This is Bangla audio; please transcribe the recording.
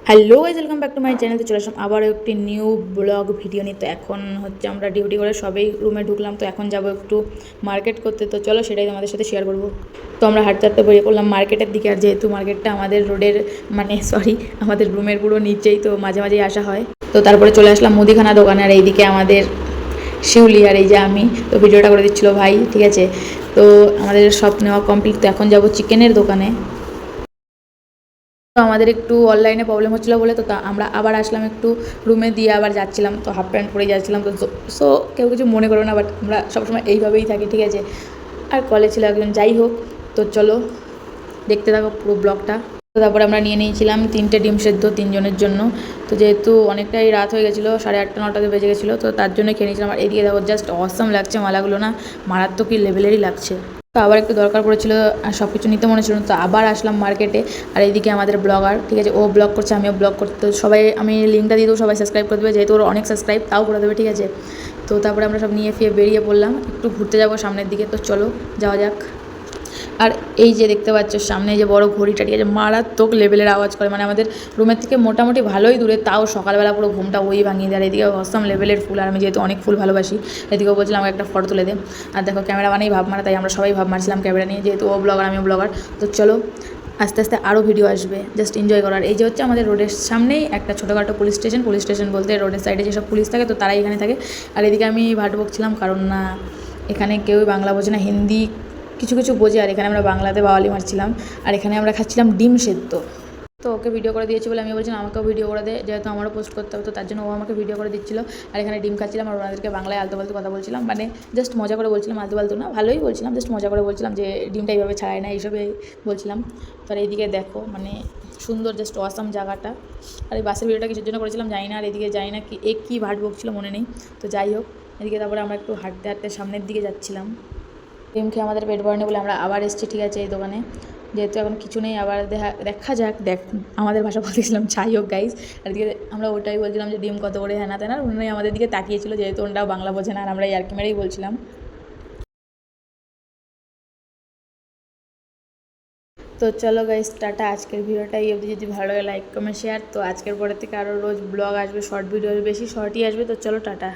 Hello guys, welcome back to my channel. তো চলে আসলাম আবারও একটি নিউ ব্লগ ভিডিও নিয়ে। তো এখন হচ্ছে আমরা ডিউটি করে সবাই রুমে ঢুকলাম। তো এখন যাব একটু মার্কেট করতে। তো চলো সেটাই তোমাদের সাথে শেয়ার করবো। তো আমরা হাঁটতে হাঁটতে বেরিয়ে পড়লাম মার্কেটের দিকে। আর যেহেতু মার্কেটটা আমাদের রোডের আমাদের রুমের পুরো নিচেই, তো মাঝে মাঝেই আসা হয়। তো তারপরে চলে আসলাম মুদিখানা দোকানে। আর এইদিকে আমাদের শিউলি আর এই যে আমি, তো ভিডিওটা করে দিচ্ছিলো ভাই, ঠিক আছে। তো আমাদের সব নেওয়া কমপ্লিট। তো এখন যাব চিকেনের দোকানে। তো আমাদের একটু অনলাইনে প্রবলেম হচ্ছিলো বলে, তো আমরা আবার আসলাম একটু রুমে দিয়ে আবার যাচ্ছিলাম। তো হাফ প্যান্ট পরে যাচ্ছিলাম। তো সো কেউ কিছু মনে করো না, বাট আমরা সবসময় এইভাবেই থাকি, ঠিক আছে। আর কলেজ ছিল একজন, যাই হোক। তো চলো দেখতে থাকো পুরো ব্লগটা। তো তারপরে আমরা নিয়ে নিয়েছিলাম 3টে ডিম সেদ্ধ 3জনের জন্য। তো যেহেতু অনেকটাই রাত হয়ে গেছিলো, 8:30 9টাতে বেজে গেছিলো, তো তার জন্য খেয়ে নিয়েছিলাম। আর এদিকে দেখো, জাস্ট অসাম লাগছে মালাগুলো, না মারাত্মকই লেভেলেরই লাগছে। তো আবার একটু দরকার পড়েছিল আর সব কিছু নিতে মনে ছিল, তো আবার আসলাম মার্কেটে। আর এইদিকে আমাদের ব্লগার, ঠিক আছে, ও ব্লগ করছে, আমিও ব্লগ করতে। তো সবাই, আমি লিঙ্কটা দিয়ে দেবো, সবাই সাবস্ক্রাইব করে দেবে, যেহেতু ওর অনেক সাবস্ক্রাইব, তাও করে দেবে, ঠিক আছে। তো তারপরে আমরা সব নিয়ে ফিরে বেরিয়ে পড়লাম, একটু ঘুরতে যাবো সামনের দিকে। তো চলো যাওয়া যাক। আর এই যে দেখতে পাচ্ছ সামনে যে বড় ঘড়িটা, ঠিক আছে, মারাত্মক লেভেলের আওয়াজ করে, মানে আমাদের রুমের থেকে মোটামুটি ভালোই দূরে, তাও সকালবেলা পুরো ঘুমটা ওই ভাঙিয়ে দেয়। আর এদিকে অসম লেভেলের ফুল, আর আমি যেহেতু অনেক ফুল ভালোবাসি, এদিকেও বলছিলাম আমাকে একটা ফটো তুলে দে। আর দেখো ক্যামেরা বানিয়ে ভাব মারা, তাই আমরা সবাই ভাব মারছিলাম ক্যামেরা নিয়ে, যেহেতু ও ব্লগার আমিও ব্লগার। তো চলো আস্তে আস্তে আরও ভিডিও আসবে, জাস্ট এনজয় করার। এই যে হচ্ছে আমাদের রোডের সামনেই একটা ছোটোখাটো পুলিশ স্টেশন। পুলিশ স্টেশন বলতে রোডের সাইডে যেসব পুলিশ থাকে, তো তারাই এখানে থাকে। আর এদিকে আমি ভাট বকছিলাম, কারণ না এখানে কেউই বাংলা বোঝে না, হিন্দি কিছু কিছু বোঝে। আর এখানে আমরা বাংলাতে বাওয়ালি মারছিলাম। আর এখানে আমরা খাচ্ছিলাম ডিম সেদ্ধ। তো ওকে ভিডিও করে দিয়েছি বলে আমি বলছিলাম আমাকেও ভিডিও করে দে, যেহেতু আমারও পোস্ট করতে হবে, তো তার জন্য ও আমাকে ভিডিও করে দিচ্ছিলো। আর এখানে ডিম খাচ্ছিলাম, আর ওনাদেরকে বাংলায় আলতু ফালতু কথা বলছিলাম, মানে জাস্ট মজা করে বলছিলাম, আলতু ফালতু না, ভালোই বলছিলাম, জাস্ট মজা করে বলছিলাম যে ডিমটা এইভাবে ছাড়ায় না, এইসবই বলছিলাম। তো আর এইদিকে দেখো, মানে সুন্দর, জাস্ট অসাম জায়গাটা। আর এই বাসের ভিডিওটা কিছুর জন্য করেছিলাম জানি না। আর এদিকে জানি না কি কী ভাট বকছিল, মনে নেই। তো যাই হোক, এদিকে তারপরে আমরা একটু হাঁটতে হাঁটতে সামনের দিকে যাচ্ছিলাম। ডিম খেয়ে আমাদের পেট ভরেনি বলে আমরা আবার এসেছি, ঠিক আছে, এই দোকানে। যেহেতু এখন কিছু নেই, আবার দেখা যাক, আমাদের ভাষা বলতেছিলাম, যাই হোক গাইজ। আর দিকে আমরা ওটাই বলছিলাম যে ডিম কত করে, হ্যাঁ না তেনা, উনি আমাদের দিকে তাকিয়েছিল, যেহেতু ওনারাও বাংলা বোঝে না, আর আমরা ইয়ার্কি মেরেই বলছিলাম। তো চলো গাইজ, টাটা। আজকের ভিডিওটা এই অবধি। যদি ভালো লাগে লাইক কমেন্ট শেয়ার। তো আজকের পরের থেকে আরও রোজ ব্লগ আসবে, শর্ট ভিডিও বেশি শর্টই আসবে। তো চলো টাটা।